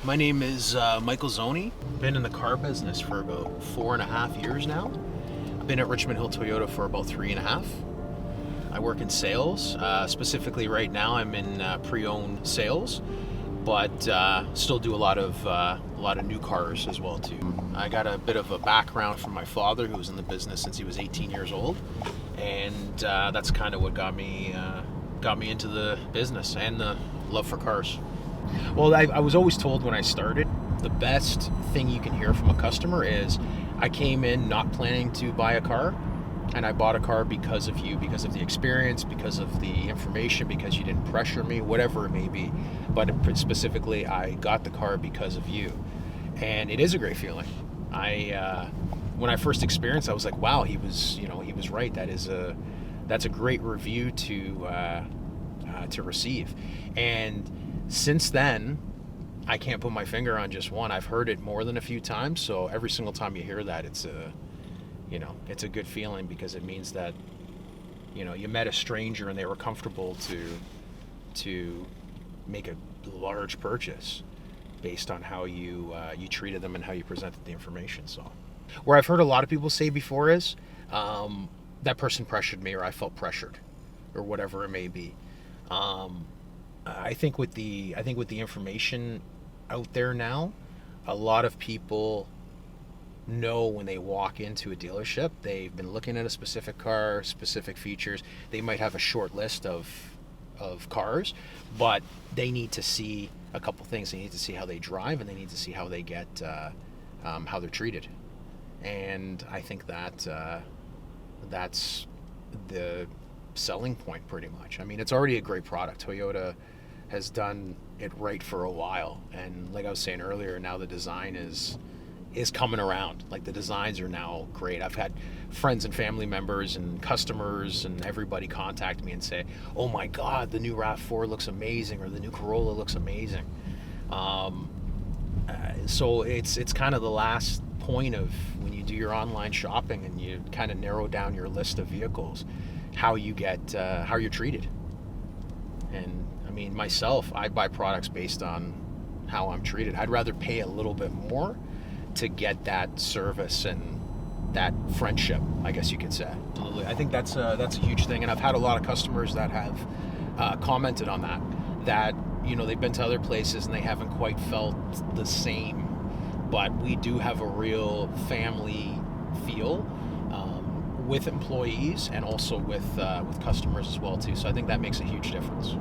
My name is Michael Zonni. Been in the car business for about 4.5 years now. I've been at Richmond Hill Toyota for about 3.5. I work in sales. Specifically right now I'm in pre-owned sales, but still do a lot of new cars as well too. I got a bit of a background from my father, who was in the business since he was 18 years old, and that's kind of what got me into the business and the love for cars. Well, I was always told when I started, the best thing you can hear from a customer is, I came in not planning to buy a car, and I bought a car because of you, because of the experience, because of the information, because you didn't pressure me, whatever it may be. But specifically, I got the car because of you. And it is a great feeling. When I first experienced, I was like, wow, he was right. That's a great review to receive. And since then, I can't put my finger on just one. I've heard it more than a few times, so every single time you hear that, it's a good feeling, because it means that you met a stranger and they were comfortable to make a large purchase based on how you treated them and how you presented the information. So, where I've heard a lot of people say before is, that person pressured me, or I felt pressured, or whatever it may be. I think with the information out there now, a lot of people know when they walk into a dealership, they've been looking at a specific car, specific features. They might have a short list of cars, but they need to see a couple things. They need to see how they drive, and they need to see how they get how they're treated. And I think that that's the selling point, pretty much. I mean, it's already a great product. Toyota has done it right for a while, and like I was saying earlier, now the design is coming around. Like, the designs are now great. I've had friends and family members and customers and everybody contact me and say, oh my god, the new RAV4 looks amazing, or the new Corolla looks amazing. So it's kind of the last point of when you do your online shopping and you kind of narrow down your list of vehicles, how you're treated. And I mean, myself, I buy products based on how I'm treated. I'd rather pay a little bit more to get that service and that friendship, I guess you could say. Absolutely. I think that's a huge thing, and I've had a lot of customers that have commented on that they've been to other places and they haven't quite felt the same, but we do have a real family feel with employees, and also with customers as well too. So I think that makes a huge difference.